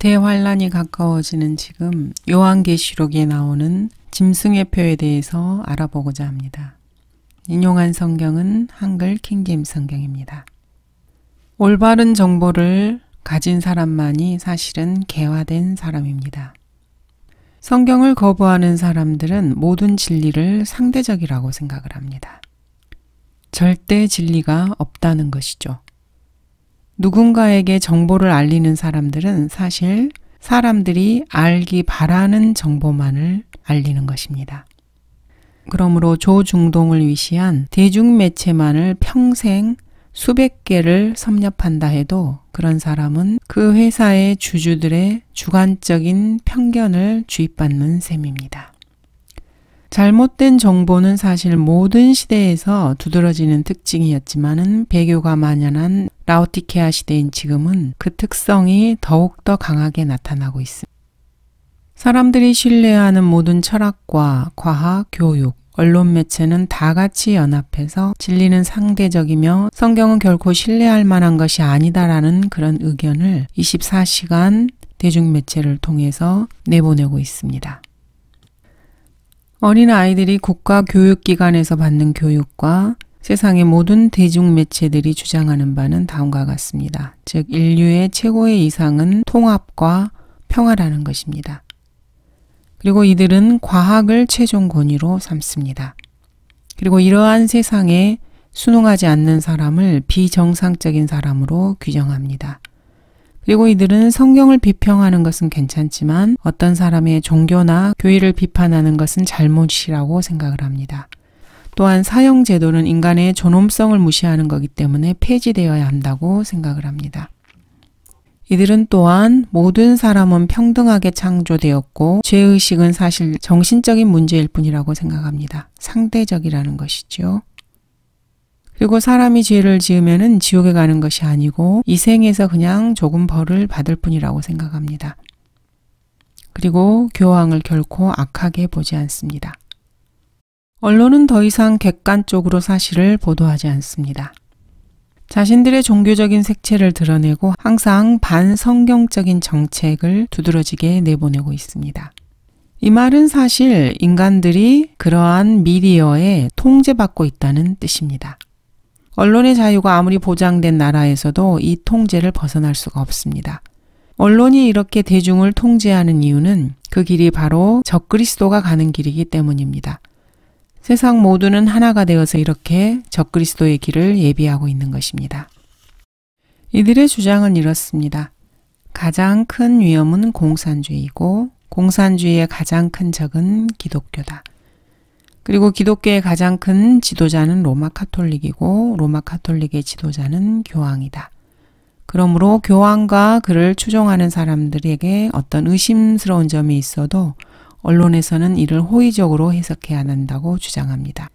대환란이 가까워지는 지금 요한계시록에 나오는 짐승의 표에 대해서 알아보고자 합니다. 인용한 성경은 한글 킹제임스 성경입니다. 올바른 정보를 가진 사람만이 사실은 개화된 사람입니다. 성경을 거부하는 사람들은 모든 진리를 상대적이라고 생각을 합니다. 절대 진리가 없다는 것이죠. 누군가에게 정보를 알리는 사람들은 사실 사람들이 알기 바라는 정보만을 알리는 것입니다. 그러므로 조중동을 위시한 대중매체만을 평생 수백 개를 섭렵한다 해도 그런 사람은 그 회사의 주주들의 주관적인 편견을 주입받는 셈입니다. 잘못된 정보는 사실 모든 시대에서 두드러지는 특징이었지만은 배교가 만연한 라오디케아 시대인 지금은 그 특성이 더욱더 강하게 나타나고 있습니다. 사람들이 신뢰하는 모든 철학과 과학, 교육, 언론 매체는 다 같이 연합해서 진리는 상대적이며 성경은 결코 신뢰할 만한 것이 아니다라는 그런 의견을 24시간 대중매체를 통해서 내보내고 있습니다. 어린 아이들이 국가교육기관에서 받는 교육과 세상의 모든 대중매체들이 주장하는 바는 다음과 같습니다. 즉 인류의 최고의 이상은 통합과 평화라는 것입니다. 그리고 이들은 과학을 최종 권위로 삼습니다. 그리고 이러한 세상에 순응하지 않는 사람을 비정상적인 사람으로 규정합니다. 그리고 이들은 성경을 비평하는 것은 괜찮지만 어떤 사람의 종교나 교의를 비판하는 것은 잘못이라고 생각을 합니다. 또한 사형제도는 인간의 존엄성을 무시하는 것이기 때문에 폐지되어야 한다고 생각을 합니다. 이들은 또한 모든 사람은 평등하게 창조되었고 죄의식은 사실 정신적인 문제일 뿐이라고 생각합니다. 상대적이라는 것이죠. 그리고 사람이 죄를 지으면은 지옥에 가는 것이 아니고 이 생에서 그냥 조금 벌을 받을 뿐이라고 생각합니다. 그리고 교황을 결코 악하게 보지 않습니다. 언론은 더 이상 객관적으로 사실을 보도하지 않습니다. 자신들의 종교적인 색채를 드러내고 항상 반성경적인 정책을 두드러지게 내보내고 있습니다. 이 말은 사실 인간들이 그러한 미디어에 통제받고 있다는 뜻입니다. 언론의 자유가 아무리 보장된 나라에서도 이 통제를 벗어날 수가 없습니다. 언론이 이렇게 대중을 통제하는 이유는 그 길이 바로 적그리스도가 가는 길이기 때문입니다. 세상 모두는 하나가 되어서 이렇게 적그리스도의 길을 예비하고 있는 것입니다. 이들의 주장은 이렇습니다. 가장 큰 위험은 공산주의이고 공산주의의 가장 큰 적은 기독교다. 그리고 기독교의 가장 큰 지도자는 로마 카톨릭이고 로마 카톨릭의 지도자는 교황이다. 그러므로 교황과 그를 추종하는 사람들에게 어떤 의심스러운 점이 있어도 언론에서는 이를 호의적으로 해석해야 한다고 주장합니다.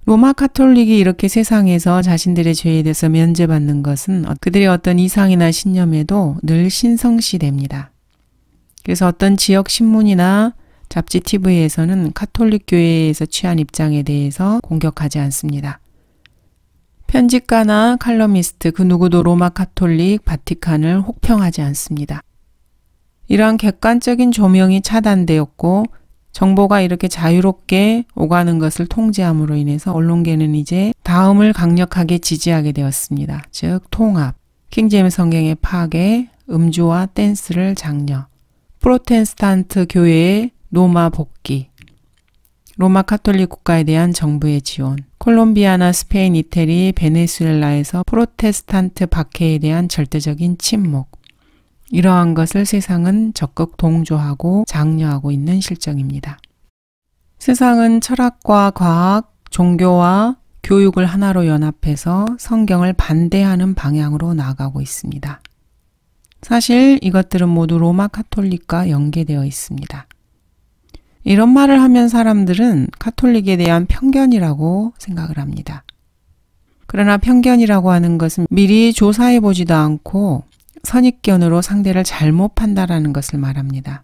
로마 카톨릭이 이렇게 세상에서 자신들의 죄에 대해서 면제받는 것은 그들의 어떤 이상이나 신념에도 늘 신성시됩니다. 그래서 어떤 지역 신문이나 잡지 TV에서는 카톨릭 교회에서 취한 입장에 대해서 공격하지 않습니다. 편집가나 칼럼니스트 그 누구도 로마 카톨릭 바티칸을 혹평하지 않습니다. 이러한 객관적인 조명이 차단되었고 정보가 이렇게 자유롭게 오가는 것을 통제함으로 인해서 언론계는 이제 다음을 강력하게 지지하게 되었습니다. 즉 통합, 킹제임스 성경의 파괴, 음주와 댄스를 장려, 프로테스탄트 교회의 로마 복귀, 로마 카톨릭 국가에 대한 정부의 지원, 콜롬비아나 스페인, 이태리, 베네수엘라에서 프로테스탄트 박해에 대한 절대적인 침묵, 이러한 것을 세상은 적극 동조하고 장려하고 있는 실정입니다. 세상은 철학과 과학, 종교와 교육을 하나로 연합해서 성경을 반대하는 방향으로 나아가고 있습니다. 사실 이것들은 모두 로마 카톨릭과 연계되어 있습니다. 이런 말을 하면 사람들은 카톨릭에 대한 편견이라고 생각을 합니다. 그러나 편견이라고 하는 것은 미리 조사해보지도 않고 선입견으로 상대를 잘못 판단하는 것을 말합니다.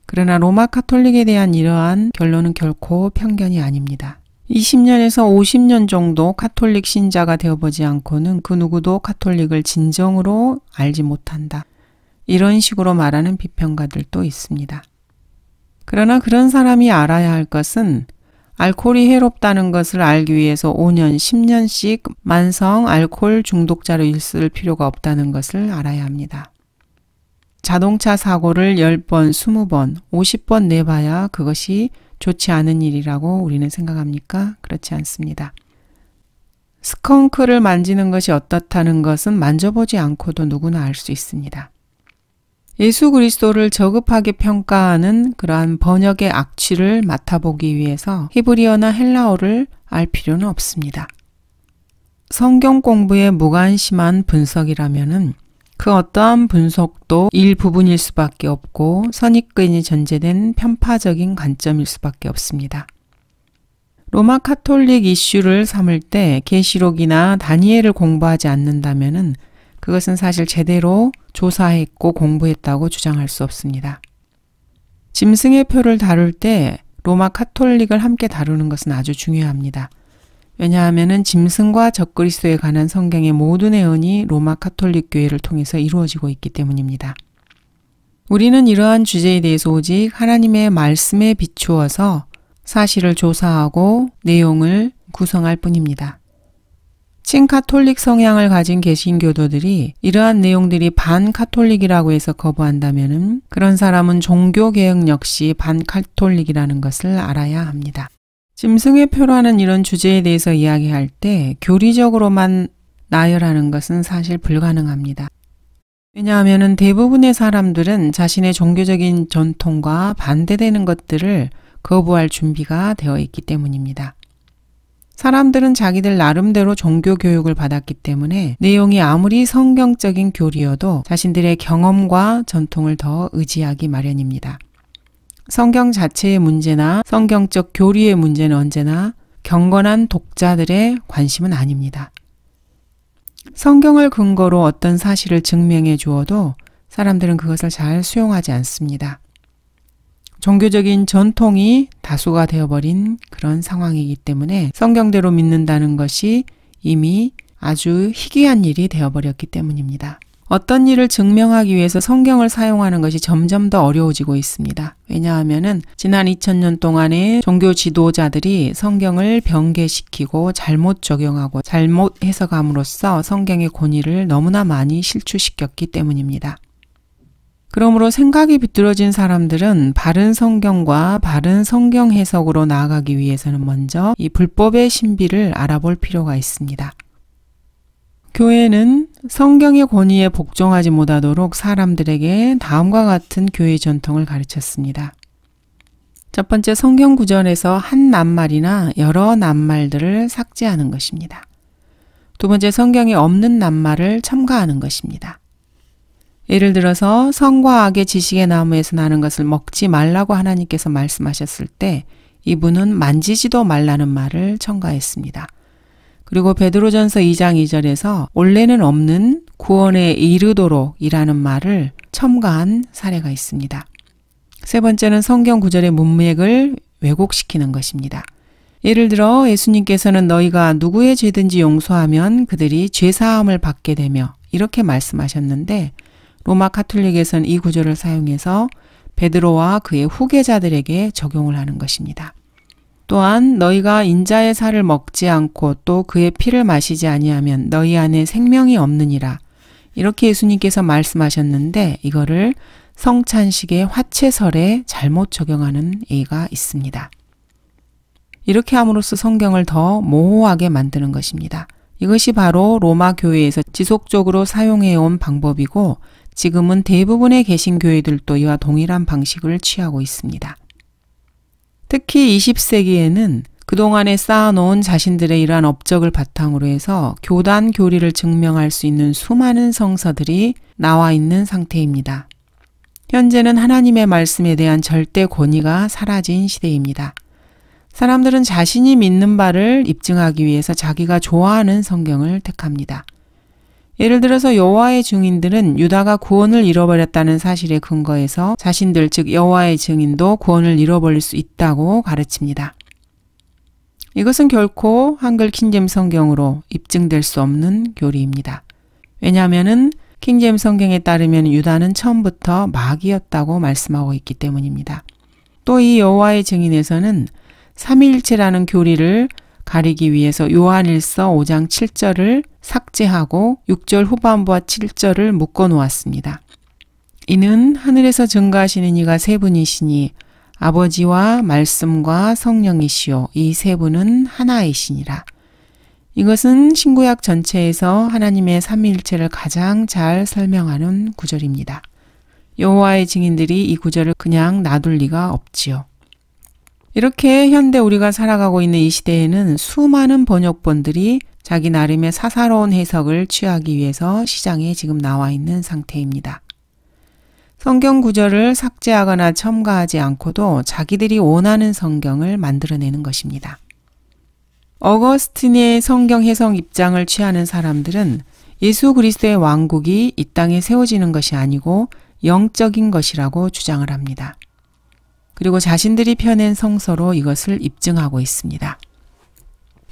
그러나 로마 카톨릭에 대한 이러한 결론은 결코 편견이 아닙니다. 20년에서 50년 정도 카톨릭 신자가 되어보지 않고는 그 누구도 카톨릭을 진정으로 알지 못한다. 이런 식으로 말하는 비평가들도 있습니다. 그러나 그런 사람이 알아야 할 것은 알코올이 해롭다는 것을 알기 위해서 5년, 10년씩 만성 알코올 중독자로 있을 필요가 없다는 것을 알아야 합니다. 자동차 사고를 10번, 20번, 50번 내봐야 그것이 좋지 않은 일이라고 우리는 생각합니까? 그렇지 않습니다. 스컹크를 만지는 것이 어떻다는 것은 만져보지 않고도 누구나 알 수 있습니다. 예수 그리스도를 저급하게 평가하는 그러한 번역의 악취를 맡아보기 위해서 히브리어나 헬라어를 알 필요는 없습니다. 성경 공부에 무관심한 분석이라면은 그 어떠한 분석도 일부분일 수밖에 없고 선입견이 전제된 편파적인 관점일 수밖에 없습니다. 로마 카톨릭 이슈를 삼을 때 계시록이나 다니엘을 공부하지 않는다면은 그것은 사실 제대로 조사했고 공부했다고 주장할 수 없습니다. 짐승의 표를 다룰 때 로마 카톨릭을 함께 다루는 것은 아주 중요합니다. 왜냐하면 짐승과 적그리스도에 관한 성경의 모든 예언이 로마 카톨릭 교회를 통해서 이루어지고 있기 때문입니다. 우리는 이러한 주제에 대해서 오직 하나님의 말씀에 비추어서 사실을 조사하고 내용을 구성할 뿐입니다. 친카톨릭 성향을 가진 개신교도들이 이러한 내용들이 반카톨릭이라고 해서 거부한다면 그런 사람은 종교개혁 역시 반카톨릭이라는 것을 알아야 합니다. 짐승의 표라는 이런 주제에 대해서 이야기할 때 교리적으로만 나열하는 것은 사실 불가능합니다. 왜냐하면 대부분의 사람들은 자신의 종교적인 전통과 반대되는 것들을 거부할 준비가 되어 있기 때문입니다. 사람들은 자기들 나름대로 종교 교육을 받았기 때문에 내용이 아무리 성경적인 교리여도 자신들의 경험과 전통을 더 의지하기 마련입니다. 성경 자체의 문제나 성경적 교리의 문제는 언제나 경건한 독자들의 관심은 아닙니다. 성경을 근거로 어떤 사실을 증명해 주어도 사람들은 그것을 잘 수용하지 않습니다. 종교적인 전통이 다수가 되어버린 그런 상황이기 때문에 성경대로 믿는다는 것이 이미 아주 희귀한 일이 되어버렸기 때문입니다. 어떤 일을 증명하기 위해서 성경을 사용하는 것이 점점 더 어려워지고 있습니다. 왜냐하면 지난 2000년 동안의 종교 지도자들이 성경을 변개시키고 잘못 적용하고 잘못 해석함으로써 성경의 권위를 너무나 많이 실추시켰기 때문입니다. 그러므로 생각이 비뚤어진 사람들은 바른 성경과 바른 성경 해석으로 나아가기 위해서는 먼저 이 불법의 신비를 알아볼 필요가 있습니다. 교회는 성경의 권위에 복종하지 못하도록 사람들에게 다음과 같은 교회 전통을 가르쳤습니다. 첫 번째, 성경 구절에서 한 낱말이나 여러 낱말들을 삭제하는 것입니다. 두 번째, 성경에 없는 낱말을 첨가하는 것입니다. 예를 들어서 선과 악의 지식의 나무에서 나는 것을 먹지 말라고 하나님께서 말씀하셨을 때 이분은 만지지도 말라는 말을 첨가했습니다. 그리고 베드로전서 2장 2절에서 원래는 없는 구원에 이르도록 이라는 말을 첨가한 사례가 있습니다. 세 번째는 성경 구절의 문맥을 왜곡시키는 것입니다. 예를 들어 예수님께서는 너희가 누구의 죄든지 용서하면 그들이 죄사함을 받게 되며 이렇게 말씀하셨는데 로마 카톨릭에서는 이 구절을 사용해서 베드로와 그의 후계자들에게 적용을 하는 것입니다. 또한 너희가 인자의 살을 먹지 않고 또 그의 피를 마시지 아니하면 너희 안에 생명이 없느니라. 이렇게 예수님께서 말씀하셨는데 이거를 성찬식의 화채설에 잘못 적용하는 예가 있습니다. 이렇게 함으로써 성경을 더 모호하게 만드는 것입니다. 이것이 바로 로마 교회에서 지속적으로 사용해온 방법이고 지금은 대부분의 개신교회들도 이와 동일한 방식을 취하고 있습니다. 특히 20세기에는 그동안에 쌓아놓은 자신들의 이러한 업적을 바탕으로 해서 교단 교리를 증명할 수 있는 수많은 성서들이 나와 있는 상태입니다. 현재는 하나님의 말씀에 대한 절대 권위가 사라진 시대입니다. 사람들은 자신이 믿는 바를 입증하기 위해서 자기가 좋아하는 성경을 택합니다. 예를 들어서 여호와의 증인들은 유다가 구원을 잃어버렸다는 사실에 근거해서 자신들 즉 여호와의 증인도 구원을 잃어버릴 수 있다고 가르칩니다. 이것은 결코 한글 킹제임스 성경으로 입증될 수 없는 교리입니다. 왜냐하면 킹제임스 성경에 따르면 유다는 처음부터 마귀였다고 말씀하고 있기 때문입니다. 또 이 여호와의 증인에서는 삼위일체라는 교리를 가리기 위해서 요한일서 5장 7절을 삭제하고 6절 후반부와 7절을 묶어 놓았습니다. 이는 하늘에서 증거하시는 이가 세 분이시니 아버지와 말씀과 성령이시요 이 세 분은 하나이시니라. 이것은 신구약 전체에서 하나님의 삼위일체를 가장 잘 설명하는 구절입니다. 여호와의 증인들이 이 구절을 그냥 놔둘 리가 없지요. 이렇게 현대 우리가 살아가고 있는 이 시대에는 수많은 번역본들이 자기 나름의 사사로운 해석을 취하기 위해서 시장에 지금 나와 있는 상태입니다. 성경 구절을 삭제하거나 첨가하지 않고도 자기들이 원하는 성경을 만들어내는 것입니다. 어거스틴의 성경 해석 입장을 취하는 사람들은 예수 그리스도의 왕국이 이 땅에 세워지는 것이 아니고 영적인 것이라고 주장을 합니다. 그리고 자신들이 펴낸 성서로 이것을 입증하고 있습니다.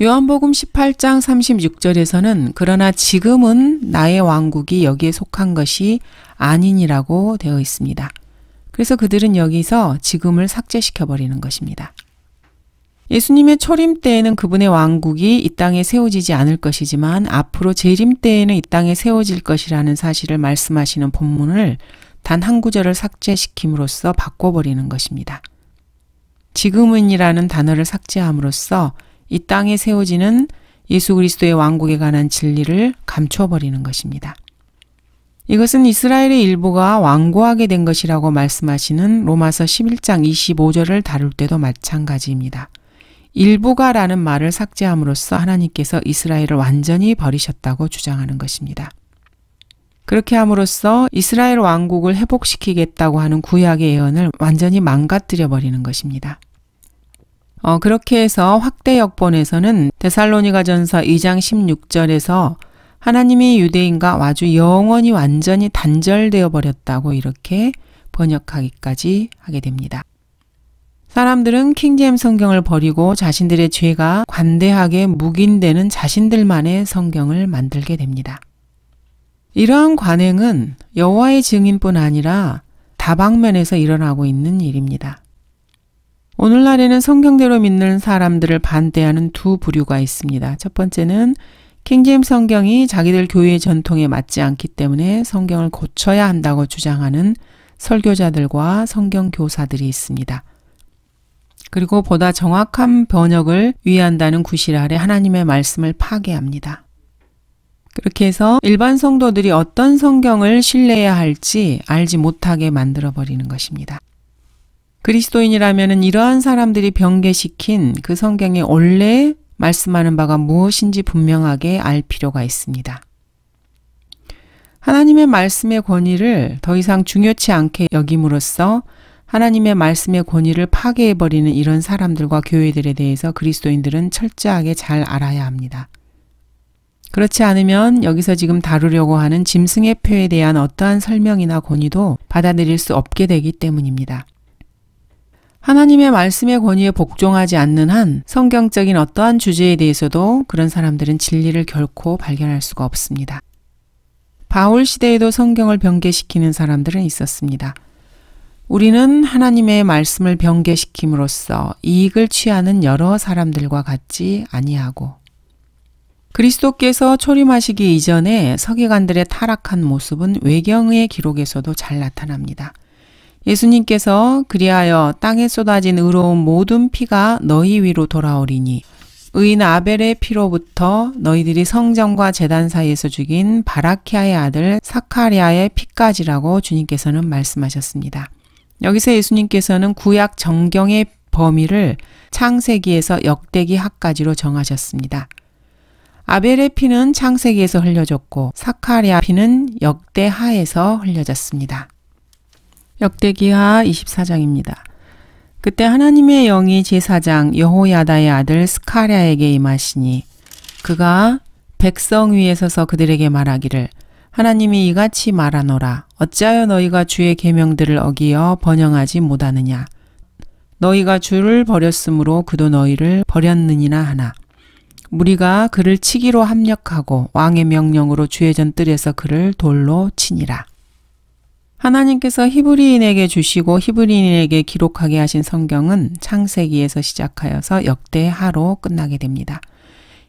요한복음 18장 36절에서는 그러나 지금은 나의 왕국이 여기에 속한 것이 아니니라고 되어 있습니다. 그래서 그들은 여기서 지금을 삭제시켜버리는 것입니다. 예수님의 초림 때에는 그분의 왕국이 이 땅에 세워지지 않을 것이지만 앞으로 재림 때에는 이 땅에 세워질 것이라는 사실을 말씀하시는 본문을 단 한 구절을 삭제시킴으로써 바꿔버리는 것입니다. 지금은이라는 단어를 삭제함으로써 이 땅에 세워지는 예수 그리스도의 왕국에 관한 진리를 감춰버리는 것입니다. 이것은 이스라엘의 일부가 완고하게 된 것이라고 말씀하시는 로마서 11장 25절을 다룰 때도 마찬가지입니다. 일부가라는 말을 삭제함으로써 하나님께서 이스라엘을 완전히 버리셨다고 주장하는 것입니다. 그렇게 함으로써 이스라엘 왕국을 회복시키겠다고 하는 구약의 예언을 완전히 망가뜨려 버리는 것입니다. 그렇게 해서 확대 역본에서는 데살로니가전서 2장 16절에서 하나님이 유대인과 아주 영원히 완전히 단절되어 버렸다고 이렇게 번역하기까지 하게 됩니다. 사람들은 킹제임스 성경을 버리고 자신들의 죄가 관대하게 묵인되는 자신들만의 성경을 만들게 됩니다. 이러한 관행은 여호와의 증인뿐 아니라 다방면에서 일어나고 있는 일입니다. 오늘날에는 성경대로 믿는 사람들을 반대하는 두 부류가 있습니다. 첫 번째는 킹제임스 성경이 자기들 교회의 전통에 맞지 않기 때문에 성경을 고쳐야 한다고 주장하는 설교자들과 성경 교사들이 있습니다. 그리고 보다 정확한 번역을 위한다는 구실 아래 하나님의 말씀을 파괴합니다. 그렇게 해서 일반 성도들이 어떤 성경을 신뢰해야 할지 알지 못하게 만들어버리는 것입니다. 그리스도인이라면 이러한 사람들이 변개시킨 그 성경의 원래 말씀하는 바가 무엇인지 분명하게 알 필요가 있습니다. 하나님의 말씀의 권위를 더 이상 중요치 않게 여김으로써 하나님의 말씀의 권위를 파괴해버리는 이런 사람들과 교회들에 대해서 그리스도인들은 철저하게 잘 알아야 합니다. 그렇지 않으면 여기서 지금 다루려고 하는 짐승의 표에 대한 어떠한 설명이나 권위도 받아들일 수 없게 되기 때문입니다. 하나님의 말씀의 권위에 복종하지 않는 한 성경적인 어떠한 주제에 대해서도 그런 사람들은 진리를 결코 발견할 수가 없습니다. 바울 시대에도 성경을 변개시키는 사람들은 있었습니다. 우리는 하나님의 말씀을 변개시킴으로써 이익을 취하는 여러 사람들과 같지 아니하고 그리스도께서 초림하시기 이전에 서기관들의 타락한 모습은 외경의 기록에서도 잘 나타납니다. 예수님께서 그리하여 땅에 쏟아진 의로운 모든 피가 너희 위로 돌아오리니 의인 아벨의 피로부터 너희들이 성전과 제단 사이에서 죽인 바라키아의 아들 사카리아의 피까지라고 주님께서는 말씀하셨습니다. 여기서 예수님께서는 구약 정경의 범위를 창세기에서 역대기 하까지로 정하셨습니다. 아벨의 피는 창세기에서 흘려졌고 사카리아 피는 역대하에서 흘려졌습니다. 역대기하 24장입니다. 그때 하나님의 영이 제사장 여호야다의 아들 스카랴에게 임하시니 그가 백성 위에 서서 그들에게 말하기를 하나님이 이같이 말하노라. 어찌하여 너희가 주의 계명들을 어기어 번영하지 못하느냐. 너희가 주를 버렸으므로 그도 너희를 버렸느니나 하나. 무리가 그를 치기로 합력하고 왕의 명령으로 주회전 뜰에서 그를 돌로 치니라. 하나님께서 히브리인에게 주시고 히브리인에게 기록하게 하신 성경은 창세기에서 시작하여서 역대하로 끝나게 됩니다.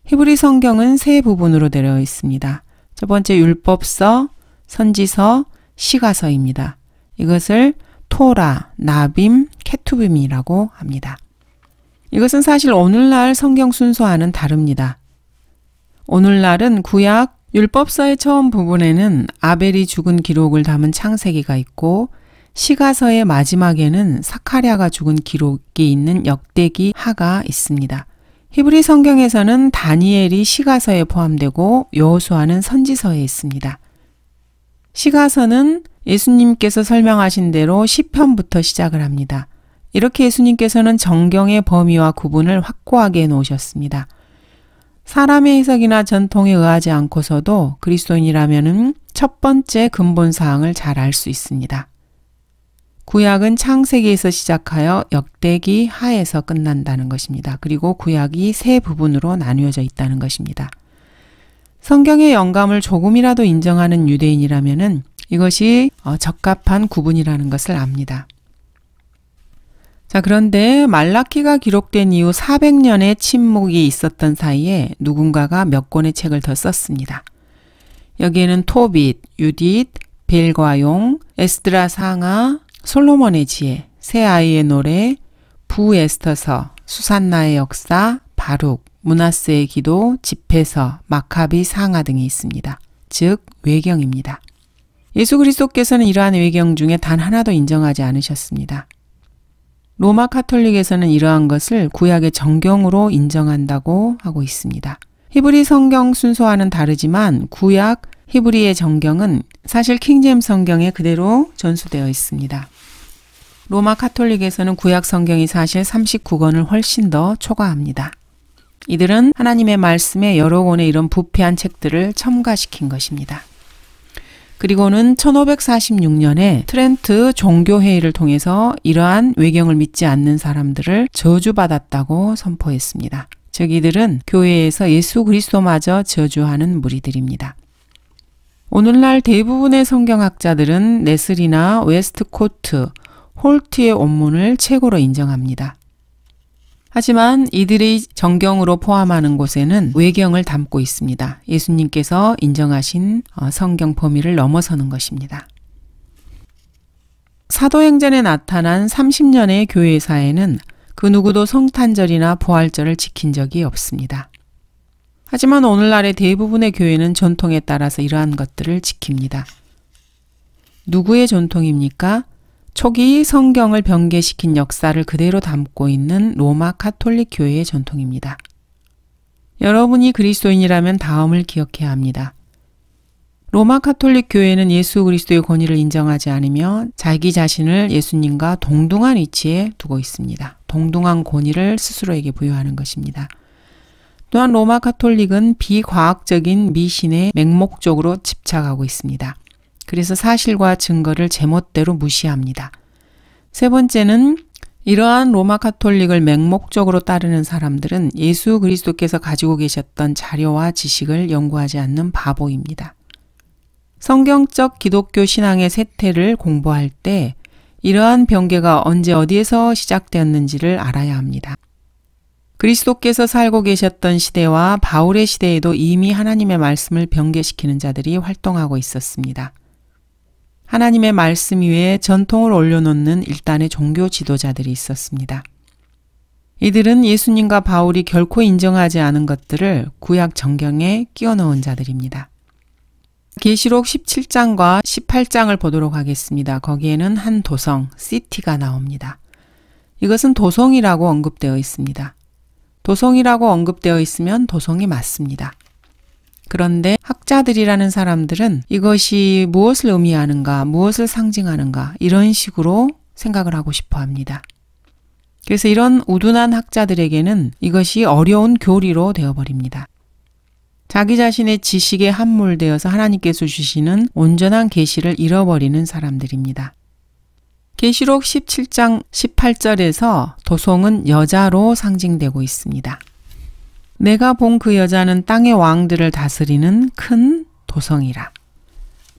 히브리 성경은 세 부분으로 되어 있습니다. 첫 번째 율법서, 선지서, 시가서입니다. 이것을 토라, 나빔, 케투빔이라고 합니다. 이것은 사실 오늘날 성경 순서와는 다릅니다. 오늘날은 구약 율법서의 처음 부분에는 아벨이 죽은 기록을 담은 창세기가 있고 시가서의 마지막에는 사카랴가 죽은 기록이 있는 역대기 하가 있습니다. 히브리 성경에서는 다니엘이 시가서에 포함되고 여호수아는 선지서에 있습니다. 시가서는 예수님께서 설명하신 대로 시편부터 시작을 합니다. 이렇게 예수님께서는 정경의 범위와 구분을 확고하게 해놓으셨습니다. 사람의 해석이나 전통에 의하지 않고서도 그리스도인이라면은 첫 번째 근본 사항을 잘 알 수 있습니다. 구약은 창세기에서 시작하여 역대기 하에서 끝난다는 것입니다. 그리고 구약이 세 부분으로 나뉘어져 있다는 것입니다. 성경의 영감을 조금이라도 인정하는 유대인이라면은 이것이 적합한 구분이라는 것을 압니다. 자, 그런데 말라키가 기록된 이후 400년의 침묵이 있었던 사이에 누군가가 몇 권의 책을 더 썼습니다. 여기에는 토빗, 유딧, 벨과 용, 에스드라 상하, 솔로몬의 지혜, 새 아이의 노래, 부에스터서, 수산나의 역사, 바룩, 므낫세의 기도, 집회서, 마카비 상하 등이 있습니다. 즉 외경입니다. 예수 그리스도께서는 이러한 외경 중에 단 하나도 인정하지 않으셨습니다. 로마 카톨릭에서는 이러한 것을 구약의 정경으로 인정한다고 하고 있습니다. 히브리 성경 순서와는 다르지만 구약 히브리의 정경은 사실 킹제임스 성경에 그대로 전수되어 있습니다. 로마 카톨릭에서는 구약 성경이 사실 39권을 훨씬 더 초과합니다. 이들은 하나님의 말씀에 여러 권의 이런 부패한 책들을 첨가시킨 것입니다. 그리고는 1546년에 트렌트 종교회의를 통해서 이러한 외경을 믿지 않는 사람들을 저주받았다고 선포했습니다. 즉 이들은 교회에서 예수 그리스도마저 저주하는 무리들입니다. 오늘날 대부분의 성경학자들은 네슬이나 웨스트코트, 홀트의 원문을 최고로 인정합니다. 하지만 이들의 정경으로 포함하는 곳에는 외경을 담고 있습니다. 예수님께서 인정하신 성경 범위를 넘어서는 것입니다. 사도행전에 나타난 30년의 교회사에는 그 누구도 성탄절이나 부활절을 지킨 적이 없습니다. 하지만 오늘날의 대부분의 교회는 전통에 따라서 이러한 것들을 지킵니다. 누구의 전통입니까? 초기 성경을 변개시킨 역사를 그대로 담고 있는 로마 카톨릭 교회의 전통입니다. 여러분이 그리스도인이라면 다음을 기억해야 합니다. 로마 카톨릭 교회는 예수 그리스도의 권위를 인정하지 않으며 자기 자신을 예수님과 동등한 위치에 두고 있습니다. 동등한 권위를 스스로에게 부여하는 것입니다. 또한 로마 카톨릭은 비과학적인 미신에 맹목적으로 집착하고 있습니다. 그래서 사실과 증거를 제멋대로 무시합니다. 세 번째는 이러한 로마 카톨릭을 맹목적으로 따르는 사람들은 예수 그리스도께서 가지고 계셨던 자료와 지식을 연구하지 않는 바보입니다. 성경적 기독교 신앙의 쇠퇴를 공부할 때 이러한 변개가 언제 어디에서 시작되었는지를 알아야 합니다. 그리스도께서 살고 계셨던 시대와 바울의 시대에도 이미 하나님의 말씀을 변개시키는 자들이 활동하고 있었습니다. 하나님의 말씀 위에 전통을 올려놓는 일단의 종교 지도자들이 있었습니다. 이들은 예수님과 바울이 결코 인정하지 않은 것들을 구약 정경에 끼워 넣은 자들입니다. 계시록 17장과 18장을 보도록 하겠습니다. 거기에는 한 도성, 시티가 나옵니다. 이것은 도성이라고 언급되어 있습니다. 도성이라고 언급되어 있으면 도성이 맞습니다. 그런데 학자들이라는 사람들은 이것이 무엇을 의미하는가, 무엇을 상징하는가 이런 식으로 생각을 하고 싶어 합니다. 그래서 이런 우둔한 학자들에게는 이것이 어려운 교리로 되어버립니다. 자기 자신의 지식에 함몰되어서 하나님께서 주시는 온전한 계시를 잃어버리는 사람들입니다. 계시록 17장 18절에서 도성은 여자로 상징되고 있습니다. 내가 본 그 여자는 땅의 왕들을 다스리는 큰 도성이라.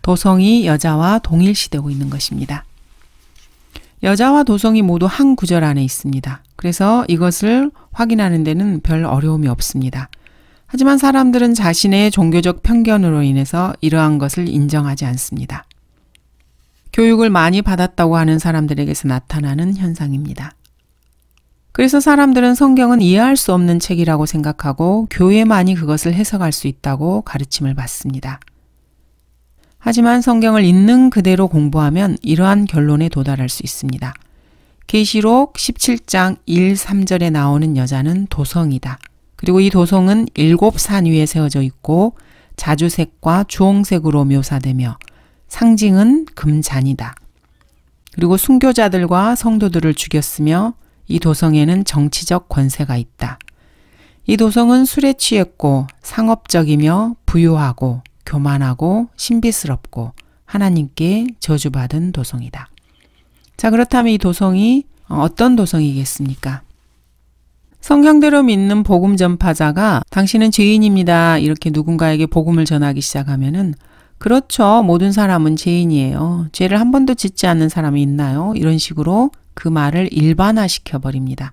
도성이 여자와 동일시되고 있는 것입니다. 여자와 도성이 모두 한 구절 안에 있습니다. 그래서 이것을 확인하는 데는 별 어려움이 없습니다. 하지만 사람들은 자신의 종교적 편견으로 인해서 이러한 것을 인정하지 않습니다. 교육을 많이 받았다고 하는 사람들에게서 나타나는 현상입니다. 그래서 사람들은 성경은 이해할 수 없는 책이라고 생각하고 교회만이 그것을 해석할 수 있다고 가르침을 받습니다. 하지만 성경을 있는 그대로 공부하면 이러한 결론에 도달할 수 있습니다. 계시록 17장 1, 3절에 나오는 여자는 도성이다. 그리고 이 도성은 7산 위에 세워져 있고 자주색과 주홍색으로 묘사되며 상징은 금잔이다. 그리고 순교자들과 성도들을 죽였으며 이 도성에는 정치적 권세가 있다. 이 도성은 술에 취했고 상업적이며 부유하고 교만하고 신비스럽고 하나님께 저주받은 도성이다. 자, 그렇다면 이 도성이 어떤 도성이겠습니까? 성경대로 믿는 복음 전파자가 당신은 죄인입니다. 이렇게 누군가에게 복음을 전하기 시작하면은 그렇죠. 모든 사람은 죄인이에요. 죄를 한 번도 짓지 않는 사람이 있나요? 이런 식으로 그 말을 일반화시켜 버립니다.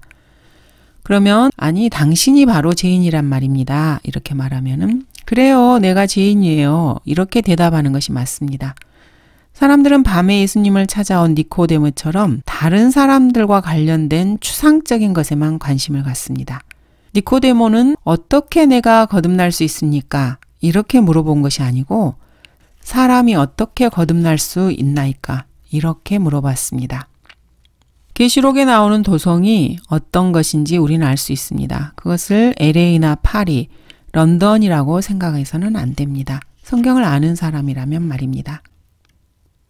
그러면 아니 당신이 바로 죄인이란 말입니다. 이렇게 말하면은 그래요. 내가 죄인이에요. 이렇게 대답하는 것이 맞습니다. 사람들은 밤에 예수님을 찾아온 니코데모처럼 다른 사람들과 관련된 추상적인 것에만 관심을 갖습니다. 니코데모는 어떻게 내가 거듭날 수 있습니까? 이렇게 물어본 것이 아니고 사람이 어떻게 거듭날 수 있나이까? 이렇게 물어봤습니다. 계시록에 나오는 도성이 어떤 것인지 우리는 알 수 있습니다. 그것을 LA나 파리, 런던이라고 생각해서는 안 됩니다. 성경을 아는 사람이라면 말입니다.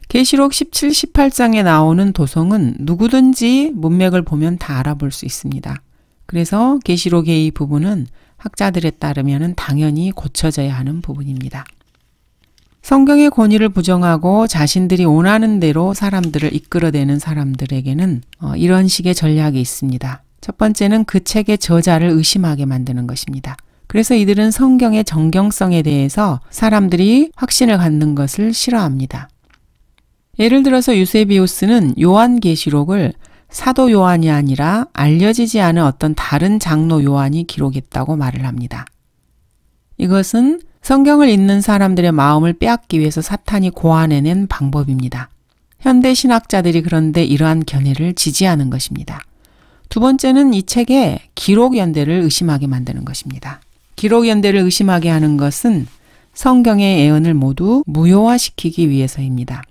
계시록 17, 18장에 나오는 도성은 누구든지 문맥을 보면 다 알아볼 수 있습니다. 그래서 계시록의 이 부분은 학자들에 따르면 당연히 고쳐져야 하는 부분입니다. 성경의 권위를 부정하고 자신들이 원하는 대로 사람들을 이끌어내는 사람들에게는 이런 식의 전략이 있습니다. 첫 번째는 그 책의 저자를 의심하게 만드는 것입니다. 그래서 이들은 성경의 정경성에 대해서 사람들이 확신을 갖는 것을 싫어합니다. 예를 들어서 유세비우스는 요한계시록을 사도 요한이 아니라 알려지지 않은 어떤 다른 장로 요한이 기록했다고 말을 합니다. 이것은 성경을 읽는 사람들의 마음을 빼앗기 위해서 사탄이 고안해낸 방법입니다. 현대 신학자들이 그런데 이러한 견해를 지지하는 것입니다. 두 번째는 이 책의 기록 연대를 의심하게 만드는 것입니다. 기록 연대를 의심하게 하는 것은 성경의 예언을 모두 무효화시키기 위해서입니다.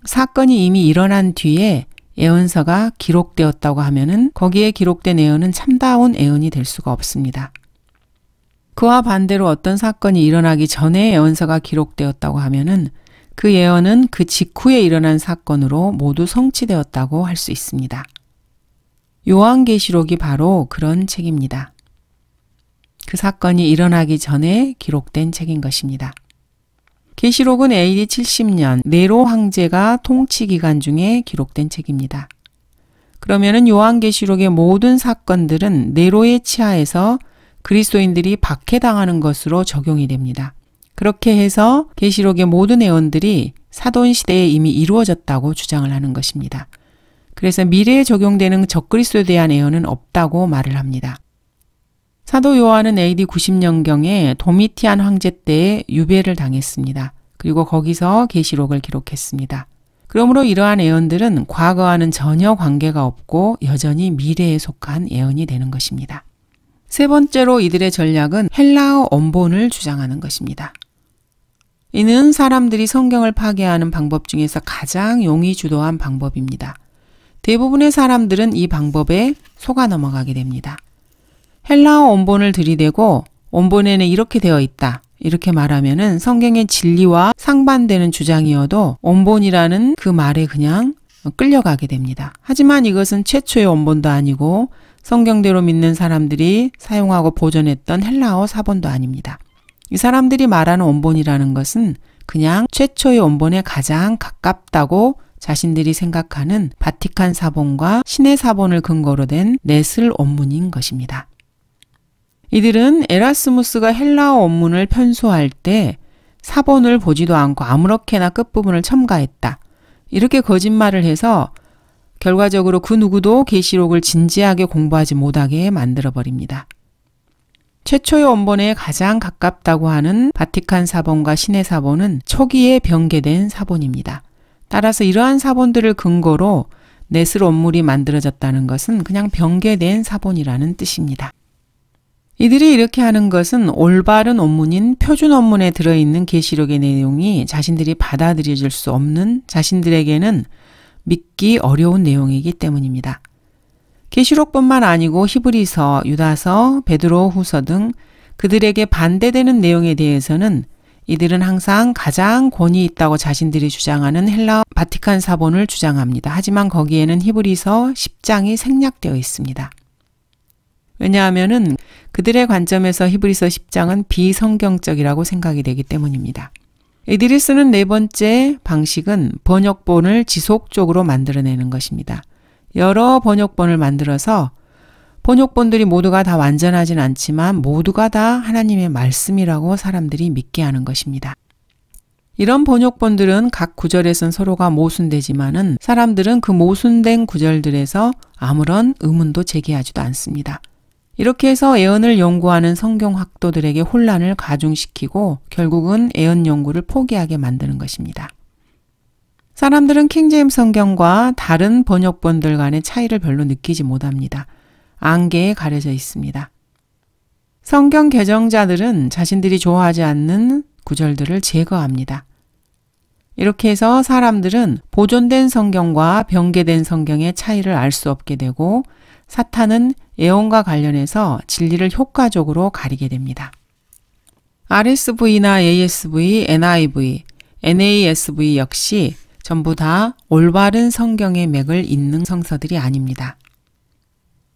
사건이 이미 일어난 뒤에 예언서가 기록되었다고 하면은 거기에 기록된 예언은 참다운 예언이 될 수가 없습니다. 그와 반대로 어떤 사건이 일어나기 전에 예언서가 기록되었다고 하면은 그 예언은 그 직후에 일어난 사건으로 모두 성취되었다고 할 수 있습니다. 요한계시록이 바로 그런 책입니다. 그 사건이 일어나기 전에 기록된 책인 것입니다. 계시록은 AD 70년 네로 황제가 통치 기간 중에 기록된 책입니다. 그러면은 요한계시록의 모든 사건들은 네로의 치하에서 그리스도인들이 박해당하는 것으로 적용이 됩니다. 그렇게 해서 계시록의 모든 예언들이 사돈 시대에 이미 이루어졌다고 주장을 하는 것입니다. 그래서 미래에 적용되는 적그리스도에 대한 예언은 없다고 말을 합니다. 사도 요한은 AD 90년경에 도미티안 황제 때에 유배를 당했습니다. 그리고 거기서 계시록을 기록했습니다. 그러므로 이러한 예언들은 과거와는 전혀 관계가 없고 여전히 미래에 속한 예언이 되는 것입니다. 세 번째로 이들의 전략은 헬라어 원본을 주장하는 것입니다. 이는 사람들이 성경을 파괴하는 방법 중에서 가장 용이 주도한 방법입니다. 대부분의 사람들은 이 방법에 속아 넘어가게 됩니다. 헬라어 원본을 들이대고 원본에는 이렇게 되어 있다. 이렇게 말하면은 성경의 진리와 상반되는 주장이어도 원본이라는 그 말에 그냥 끌려가게 됩니다. 하지만 이것은 최초의 원본도 아니고 성경대로 믿는 사람들이 사용하고 보존했던 헬라어 사본도 아닙니다. 이 사람들이 말하는 원본이라는 것은 그냥 최초의 원본에 가장 가깝다고 자신들이 생각하는 바티칸 사본과 신의 사본을 근거로 된 넷을 원문인 것입니다. 이들은 에라스무스가 헬라어 원문을 편수할 때 사본을 보지도 않고 아무렇게나 끝부분을 첨가했다. 이렇게 거짓말을 해서 결과적으로 그 누구도 계시록을 진지하게 공부하지 못하게 만들어버립니다. 최초의 원본에 가장 가깝다고 하는 바티칸 사본과 신의 사본은 초기에 변개된 사본입니다. 따라서 이러한 사본들을 근거로 넷을 원물이 만들어졌다는 것은 그냥 변개된 사본이라는 뜻입니다. 이들이 이렇게 하는 것은 올바른 원문인 표준 원문에 들어있는 계시록의 내용이 자신들이 받아들여질 수 없는, 자신들에게는 믿기 어려운 내용이기 때문입니다. 계시록뿐만 아니고 히브리서, 유다서, 베드로 후서 등 그들에게 반대되는 내용에 대해서는 이들은 항상 가장 권위 있다고 자신들이 주장하는 헬라어 바티칸 사본을 주장합니다. 하지만 거기에는 히브리서 10장이 생략되어 있습니다. 왜냐하면 그들의 관점에서 히브리서 10장은 비성경적이라고 생각이 되기 때문입니다. 이들이 쓰는 네 번째 방식은 번역본을 지속적으로 만들어내는 것입니다. 여러 번역본을 만들어서 번역본들이 모두가 다 완전하진 않지만 모두가 다 하나님의 말씀이라고 사람들이 믿게 하는 것입니다. 이런 번역본들은 각 구절에선 서로가 모순되지만은 사람들은 그 모순된 구절들에서 아무런 의문도 제기하지도 않습니다. 이렇게 해서 예언을 연구하는 성경 학도들에게 혼란을 가중시키고 결국은 예언 연구를 포기하게 만드는 것입니다. 사람들은 킹제임스 성경과 다른 번역본들 간의 차이를 별로 느끼지 못합니다. 안개에 가려져 있습니다. 성경 개정자들은 자신들이 좋아하지 않는 구절들을 제거합니다. 이렇게 해서 사람들은 보존된 성경과 변개된 성경의 차이를 알 수 없게 되고 사탄은 예언과 관련해서 진리를 효과적으로 가리게 됩니다. RSV나 ASV, NIV, NASV 역시 전부 다 올바른 성경의 맥을 잇는 성서들이 아닙니다.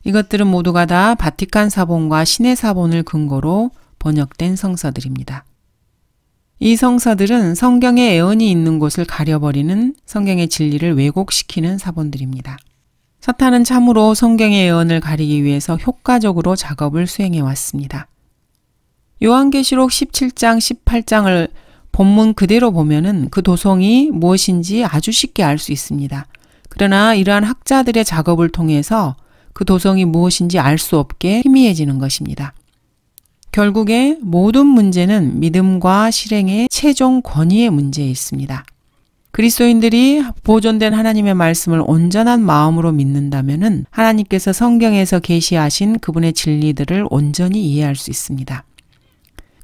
이것들은 모두가 다 바티칸 사본과 신의 사본을 근거로 번역된 성서들입니다. 이 성서들은 성경의 예언이 있는 곳을 가려버리는 성경의 진리를 왜곡시키는 사본들입니다. 사탄은 참으로 성경의 예언을 가리기 위해서 효과적으로 작업을 수행해 왔습니다. 요한계시록 17장, 18장을 본문 그대로 보면은 그 도성이 무엇인지 아주 쉽게 알 수 있습니다. 그러나 이러한 학자들의 작업을 통해서 그 도성이 무엇인지 알 수 없게 희미해지는 것입니다. 결국에 모든 문제는 믿음과 실행의 최종 권위의 문제에 있습니다. 그리스도인들이 보존된 하나님의 말씀을 온전한 마음으로 믿는다면은 하나님께서 성경에서 계시하신 그분의 진리들을 온전히 이해할 수 있습니다.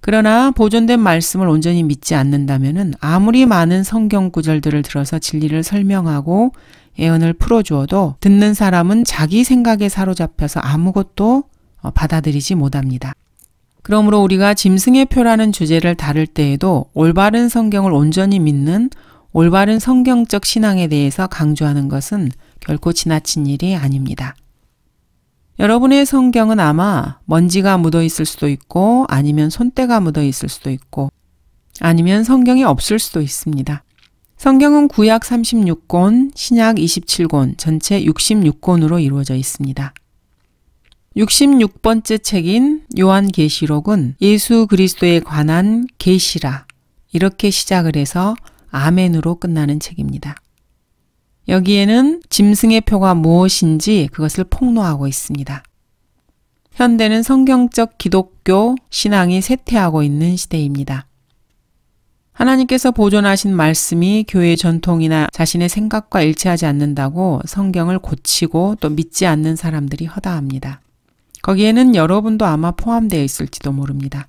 그러나 보존된 말씀을 온전히 믿지 않는다면은 아무리 많은 성경 구절들을 들어서 진리를 설명하고 예언을 풀어주어도 듣는 사람은 자기 생각에 사로잡혀서 아무것도 받아들이지 못합니다. 그러므로 우리가 짐승의 표라는 주제를 다룰 때에도 올바른 성경을 온전히 믿는 올바른 성경적 신앙에 대해서 강조하는 것은 결코 지나친 일이 아닙니다. 여러분의 성경은 아마 먼지가 묻어 있을 수도 있고 아니면 손때가 묻어 있을 수도 있고 아니면 성경이 없을 수도 있습니다. 성경은 구약 36권, 신약 27권, 전체 66권으로 이루어져 있습니다. 66번째 책인 요한계시록은 예수 그리스도에 관한 계시라 이렇게 시작을 해서 아멘으로 끝나는 책입니다. 여기에는 짐승의 표가 무엇인지 그것을 폭로하고 있습니다. 현대는 성경적 기독교 신앙이 쇠퇴하고 있는 시대입니다. 하나님께서 보존하신 말씀이 교회의 전통이나 자신의 생각과 일치하지 않는다고 성경을 고치고 또 믿지 않는 사람들이 허다합니다. 거기에는 여러분도 아마 포함되어 있을지도 모릅니다.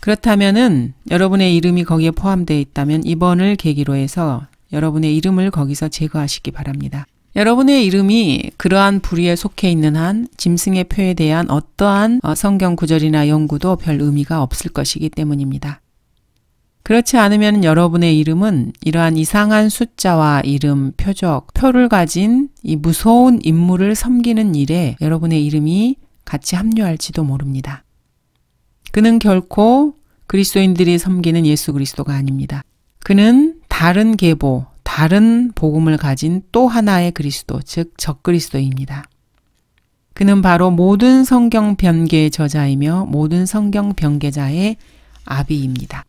그렇다면은 여러분의 이름이 거기에 포함되어 있다면 이번을 계기로 해서 여러분의 이름을 거기서 제거하시기 바랍니다. 여러분의 이름이 그러한 부류에 속해 있는 한 짐승의 표에 대한 어떠한 성경 구절이나 연구도 별 의미가 없을 것이기 때문입니다. 그렇지 않으면 여러분의 이름은 이러한 이상한 숫자와 이름, 표적, 표를 가진 이 무서운 인물을 섬기는 일에 여러분의 이름이 같이 합류할지도 모릅니다. 그는 결코 그리스도인들이 섬기는 예수 그리스도가 아닙니다. 그는 다른 계보, 다른 복음을 가진 또 하나의 그리스도, 즉 적그리스도입니다. 그는 바로 모든 성경 변개의 저자이며 모든 성경 변개자의 아비입니다.